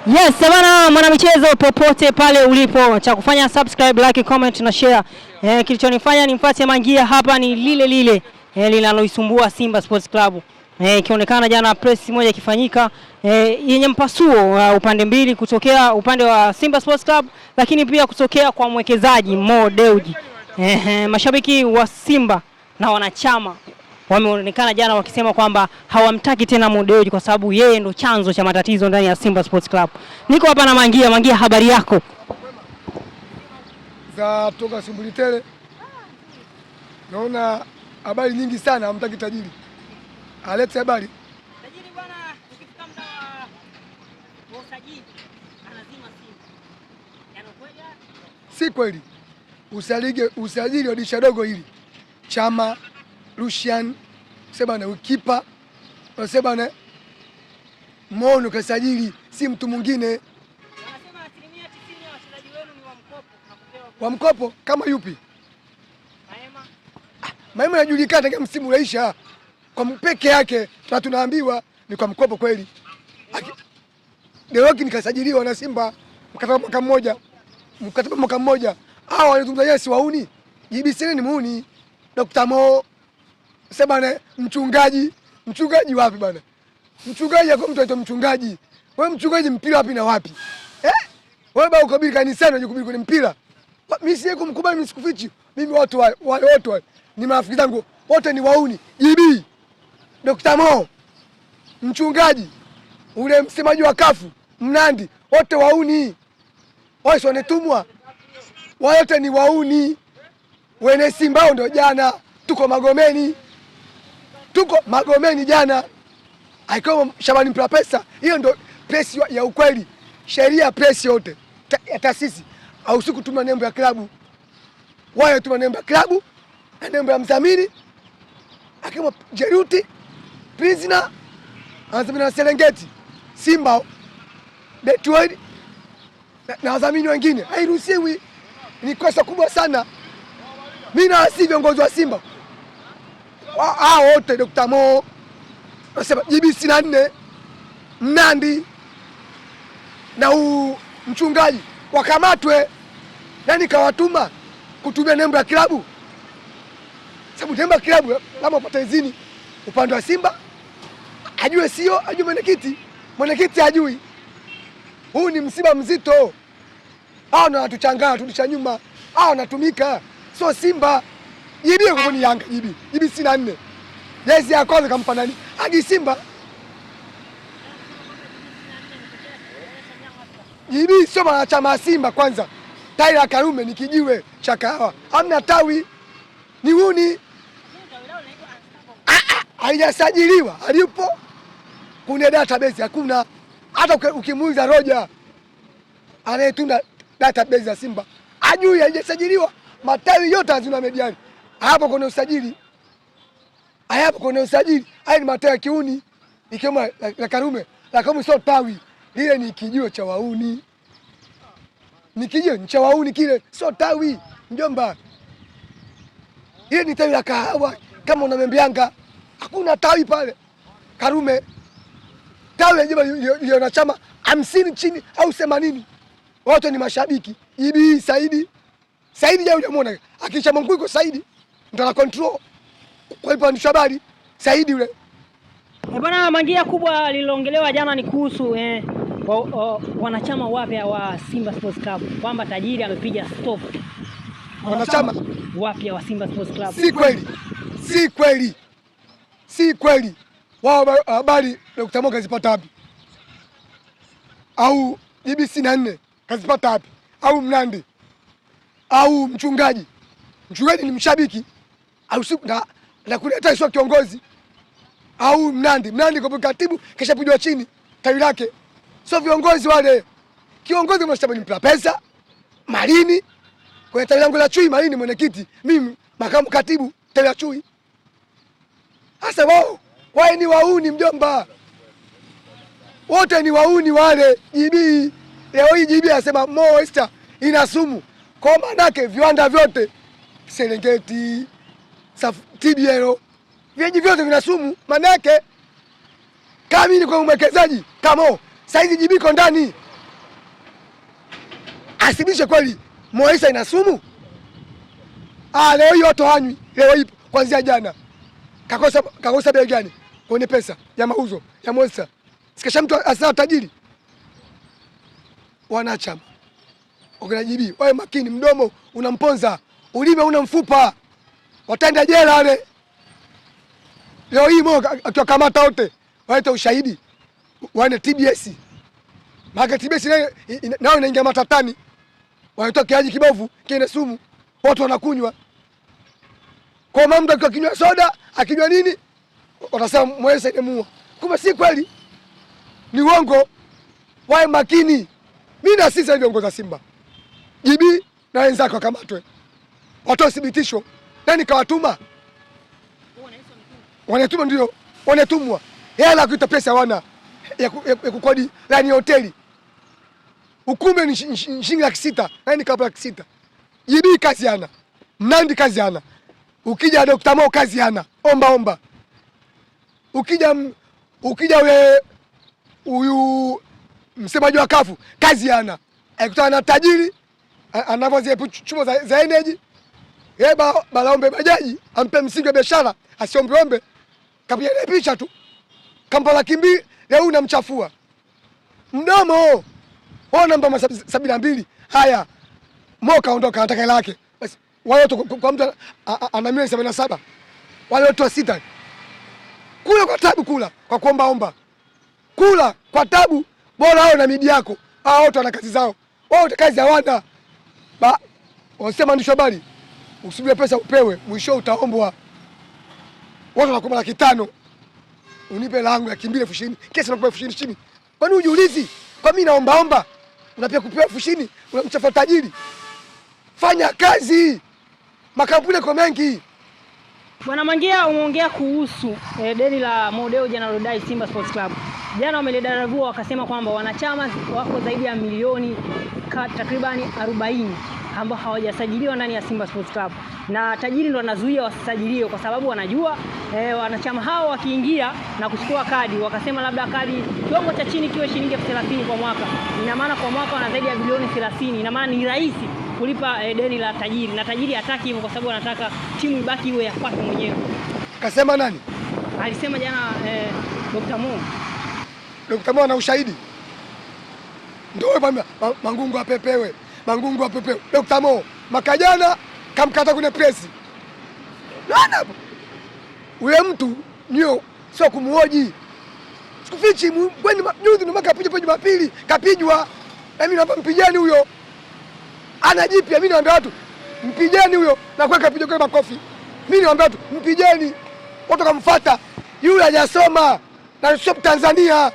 Yes, bwana mwanamichezo popote pale ulipo, cha kufanya subscribe, like, comment na share. Kilichonifanya nimfuate Mangia hapa ni lile linaloisumbua Simba Sports Club. Ikionekana jana press moja ikifanyika yenye mpasuo upande mbili, kutokea upande wa Simba Sports Club lakini pia kutokea kwa mwekezaji Mo Dewji. Mashabiki wa Simba na wanachama wameonekana jana wakisema kwamba hawamtaki tena Mo Dewji kwa sababu yeye ndo chanzo cha matatizo ndani ya Simba Sports Club. Niko hapa na Mangia. Mangia, habari yako? Za toka Sumbulitele. Naona habari nyingi sana, hamtaki tajiri. Alete habari. Tajiri bwana, ukifika muda wa usajili anazima Simba. Yanakwenda? Si kweli. Usajili wa dirisha dogo hili. Chama, Lucian, sema na ukipa, sema na Mono kasajili, si mtu mwingine. Wanasema 90% ya wachezaji wenu ni wa mkopo na kupewa. Wa mkopo kama yupi? Maema. Maema anajulikana kama msimu unaisha. Kwa mpeke yake tunaambiwa ni kwa mkopo kweli. Deroki nikasajiliwa na Simba mkataba mwaka mmoja. Hao wanazungumza yeye si wauni. JBC ni muuni. Dr. Mo sema na mchungaji wapi bana? Mchungaji yako mtu aitwa mchungaji. Wewe mchungaji mpira wapi na wapi? Wewe bado ukabili kanisani unajikubili kwenye mpira. Mimi siye kumkubali, mimi sikufichi. Mimi watu wote ni marafiki zangu. Wote ni wauni. JB, Dr. Mo, mchungaji, ule msemaji wa kafu, Mnandi, wote wauni. Wao sio wanetumwa. Wote ni wauni. Wene Simba ndio jana tuko Magomeni jana. Aikawa Shabani mpira pesa. Hiyo ndio press ya ukweli. Sheria press yote ya taasisi au siku tuma nembo ya klabu. Wao tuma nembo ya klabu na nembo ya mdhamini. Akiwa Jeruti, Prisoner, anazamini na Serengeti, Simba, Betway na wadhamini wengine. Hairuhusiwi. Ni kosa kubwa sana. Mimi na si viongozi wa Simba. Hao wote Dr. Mo, nasema JBC 4, Mnandi na mchungaji wakamatwe. Nani kawatuma kutumia nembo ya klabu? Sababu nembo ya klabu kama upata idhini upande wa Simba, ajue sio, ajue mwenyekiti hajui. Huu ni msiba mzito. Hao na watuchanganya turudisha nyuma. Hao wanatumika. Sio Simba. JB yuko ni Yanga, JBC 4. Jezi ya kwanza kampa nani? Hadi Simba. JB sio mwanachama Simba kwanza. Tyler Karume ni kijiwe cha kahawa. Hamna tawi. Ni huni. Haijasajiliwa. Alipo kuna database hakuna. Hata ukimuuliza Roger anayetunda database ya Simba, ajui haijasajiliwa. Matawi yote hazina mediani. Hapo kuna usajili. Haya ni matawi ya kiuni. Ikiwemo la Karume. La Karume sio tawi. Lile ni kijiwe cha wauni. Ni kijiwe cha wauni kile, sio tawi, mjomba. Ile ni tawi la kahawa kama unamembianga. Hakuna tawi pale. Karume. Tawi ile na chama 50 chini au 80. Wote ni mashabiki. JB Saidi yeye unamwona. Akichama mkuu iko Saidi. Ndio ana control. Kwa hivyo ni habari Saidi yule. Bwana Mangia, kubwa lililoongelewa jana ni kuhusu wanachama wapya wa Simba Sports Club, kwamba tajiri amepiga stop wanachama wapya wa Simba Sports Club. Si kweli. Wao habari Dr. Mo kazipata wapi? Au JBC 4 kazipata wapi? Au Mnandi? Au mchungaji ni mshabiki au siku na kuleta sio kiongozi? Au Mnandi kwa katibu kisha pigwa chini tawi lake, sio viongozi wale. Kiongozi mnasema ni mpira pesa Marini kwa tawi langu la Chui. Marini mwenyekiti, mimi makamu katibu tawi la Chui. Sasa wao ni wauni, mjomba, wote ni wauni wale. JB leo hii JB anasema Mo Oyster ina sumu. Kwa maana yake viwanda vyote Serengeti, TBL, vyeji vyote vina sumu. Maana yake kama ni kwa mwekezaji kama saizi JB iko ndani, asibishe kweli Moisa ina sumu. Leo hii watu hanywi, leo hii kuanzia jana. Kakosa bei gani? Kwenye pesa ya mauzo ya Moisa. Sikasha mtu asa tajiri. Wanachama. Ukinajibi, wewe makini, mdomo unamponza, ulime una mfupa. Wataenda jela wale. Leo hii Mo akiwakamata wote, waite ushahidi. Wane TBS. Maana TBS nao inaingia matatani. Wanaitoa kiaji kibovu, kile sumu. Watu wanakunywa. Kwa mambo akinywa soda, akinywa nini? Watasema Moisa inemua. Kumbe si kweli. Ni uongo. Wae makini. Mimi na sisi viongozi wa Simba. Jibi na wenzake wakamatwe. Watoe thibitisho. Nani kawatuma? Wanatuma ndio. Wanatumwa. Hela kuita pesa wana ya kukodi ndani ya hoteli. Hukumu ni shilingi 600,000. Nani kapa 600,000? Jibi kazi hana. Mnandi kazi hana. Ukija Dr. Mo kazi hana. Omba. Ukija ule huyu msemaji wa kafu kazi hana. Akutana na tajiri anavyozie chumo za energy. Balaombe bajaji ampe msingi wa biashara asiombe kapiga picha tu. Kampa 200,000 leo unamchafua. Mdomo. Ona namba 72. Haya. Mo kaondoka anataka hela yake. Basi wale watu kwa mtu ana milioni 77. Wale watu 6. Kula kwa tabu, kula kwa kuomba. Kula kwa tabu, bora hao na midi yako. Hao watu wana kazi zao. Wao kazi hawana. Wasema ndisho habari. Usubiri pesa upewe, mwisho utaombwa. Watu wanakupa 500,000. Unipe langu ya 2,000. Kesa nakupa 20,000. Kwani ujiulizi? Kwa mimi naomba. Unapia kupewa 20,000, unamchafa tajiri. Fanya kazi. Makampuni yako mengi. Bwana Mangia, umeongea kuhusu deni la Mo Dewji analodai Simba Sports Club. Jana wamelidadavua wakasema kwamba wanachama wako zaidi ya milioni takribani 40 ambao hawajasajiliwa ndani ya Simba Sports Club. Na tajiri ndo anazuia wasisajiliwe kwa sababu wanajua wanachama hao wakiingia na kuchukua kadi, wakasema labda kadi kiwango cha chini kiwe shilingi 30,000 kwa mwaka. Ina maana kwa mwaka wana zaidi ya bilioni 30. Ina maana ni rahisi kulipa deni la tajiri, na tajiri hataki hivyo kwa sababu anataka timu ibaki iwe ya kwake mwenyewe. Kasema nani? Alisema jana Dr. Mo. Dr. Mo ana ushahidi. Ndio bwana Mangungu apepewe. Dr. Mo makajana kamkata kwenye presi. Nani hapo? Ule mtu ndio sio kumuoji. Sikufichi kwani juzi ndo maka apige Jumapili kapijwa. Na mimi naomba mpigeni huyo. Anajipia, mimi naomba watu mpigeni huyo na kwa kapija kwa makofi. Mimi naomba watu mpigeni. Watu kamfuata. Yule hajasoma na sio Tanzania.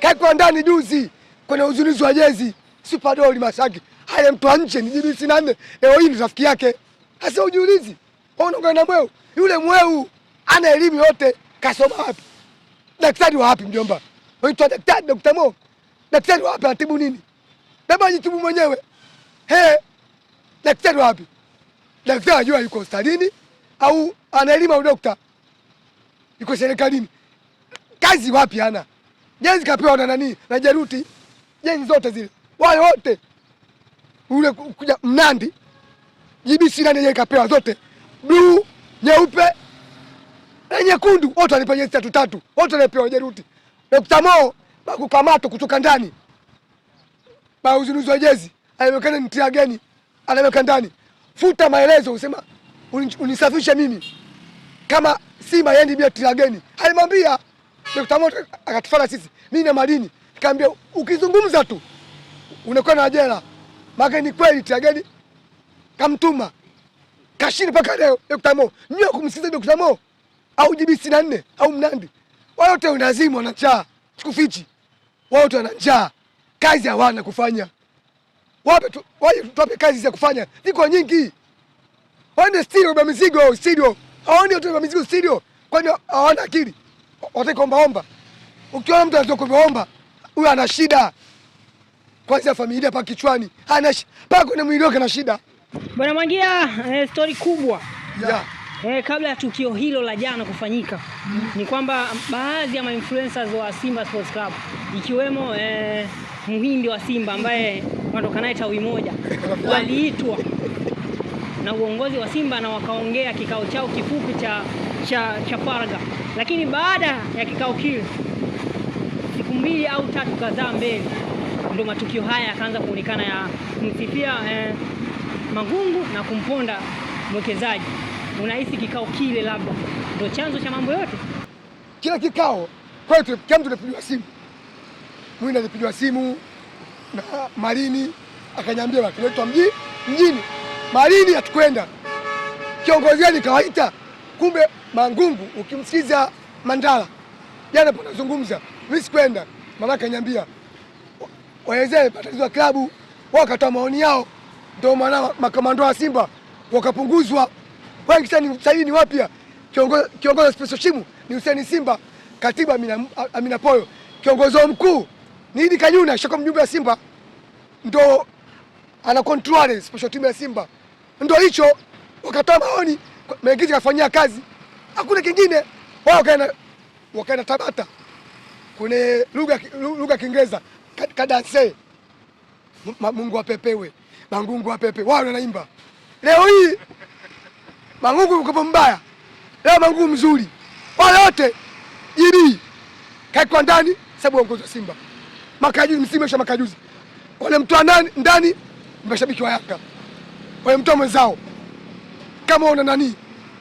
Kaiko ndani juzi kwenye uzulizi wa jezi. Super Doli Masaki. Haya mtu nje ni jibu 64. Leo hii ni rafiki yake. Sasa ujiulizi. Unaongea na mweu. Yule mweu ana elimu yote, kasoma wapi? Daktari wa wapi mjomba? Waitwa daktari Dr. Mo. Daktari wa wapi atibu nini? Baba ajitibu mwenyewe. Daktari wa wapi? Daktari ajua yuko hospitalini au ana elimu ya dokta? Yuko serikalini. Kazi wapi hana? Jezi kapewa na nani? Na Jeruti. Jezi zote zile. Wale wote. Ule kuja Mnandi. JBC nani yeye kapewa zote. Blue, nyeupe, na nyekundu. Wote walipewa jezi 3. Wote walipewa Jeruti. Dr. Mo bakukamatwa kutoka ndani. Ba uzunuzi wa jezi. Alimekana ni tia gani? Anaweka ndani. Futa maelezo usema unisafisha mimi. Kama Simba yendi bila tia gani. Alimwambia Dr. Mo akatufana sisi. Mimi na Madini. Nikamwambia ukizungumza tu unakuwa na jela. Maana ni kweli tia gani? Kamtuma. Kashini mpaka leo Dr. Mo. Nyo kumsikiza Dr. Mo au JBC 64 au Mnandi. Wao wote wanazimu wana njaa. Sikufichi. Wao wote wana njaa. Kazi hawana kufanya. Waje tuwape kazi za kufanya. Ziko nyingi. Waende studio kwa mizigo studio. Haoni watu wa mizigo studio. Kwani hawana akili? Wataka omba. Ukiona mtu anatoka kuomba, huyo ana shida. Kwanza familia pa kichwani. Ana paka kwenye mwili wake na shida. Bwana Mangia, story kubwa. Yeah. Kabla ya tukio hilo la jana kufanyika, ni kwamba baadhi ya influencers wa Simba Sports Club ikiwemo Muhindi wa Simba ambaye wanatoka naye tawi moja waliitwa na uongozi wa Simba na wakaongea kikao chao kifupi cha faragha, lakini baada ya kikao kile siku 2 au 3 kadhaa mbele ndio matukio haya yakaanza kuonekana ya kumsifia Mangungu na kumponda mwekezaji. Unahisi kikao kile labda ndio chanzo cha mambo yote? Kila kikao kwetu kila mtu anapigiwa simu. Mwina alipigiwa simu na Marini akanyambia wakiletwa mjini. Marini hatukwenda. Kiongozi gani kawaita? Kumbe Mangungu ukimsikiza Mandala jana panazungumza, mimi sikwenda. Mama akanyambia waelezee matatizo ya klabu, wao wakatoa maoni yao, ndio maana makamando wa Simba wakapunguzwa. Wengi sana sasa ni wapya. Kiongozi wa Special Shimu ni Hussein Simba, katibu Amina Poyo, kiongozi mkuu ni Idi Kanyuna, shaka mjumbe wa Simba, ndo ana control special team ya Simba. Ndio hicho wakatoa maoni, mengine kafanyia kazi. Hakuna kingine. Wao wakaenda Tabata. Kuna lugha Kiingereza kadanse. Mungu apepewe. Mangungu apepe. Wao wanaimba. Leo hii Mangungu yuko mbaya. Leo Mangungu mzuri. Wale wote ili kaikwa ndani sababu uongozi wa Simba. Makajuzi msimu makajuzi. Wale mtu ndani mashabiki wa Yanga. Wale mtu mwenzao. Kama una nani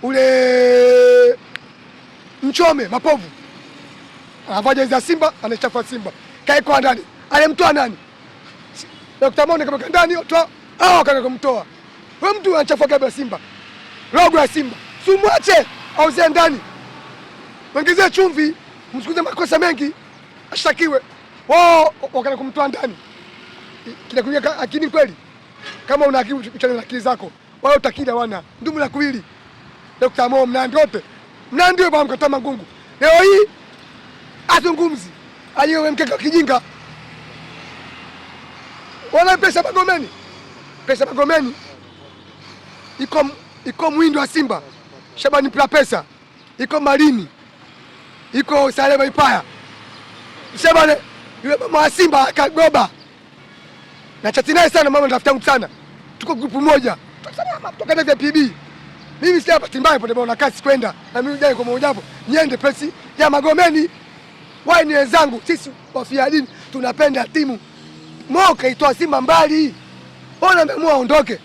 ule Mchome Mapovu. Anavaja za Simba, anachafua Simba. Kaikwa ndani. Ale mtu nani? Dr. Monde kama ndani toa kana kumtoa. Wewe mtu anachafua gabi ya Simba. Logo ya Simba. Sumwache au zia ndani. Wengezea chumvi, msikuze makosa mengi, ashtakiwe. Wao wakana kumtoa ndani. Kinakuja akini kweli. Kama una akili uchane na akili zako. Wao utakida wana. Ndumu la kuwili. Dr. Mo Mnandi wote. Mnandi baba mkata Mangungu. Leo hii azungumzi. Aliyewe mkeka kijinga. Wala pesa Magomeni. Pesa Magomeni. Iko Mwindo wa Simba. Shabani pesa. Iko Marini. Iko Saleva Ipaya. Shabani yule mama wa Simba akagoba. Na chati naye sana mama ndafuta sana. Tuko grupu moja. Tukana vya PB. Mimi si hapa timbaye pote na kasi kwenda. Na mimi jaye kwa mojapo. Niende pesi ya Magomeni. Wao ni wenzangu. Sisi wafia dini tunapenda timu. Moka itoa Simba mbali. Ona ameamua aondoke.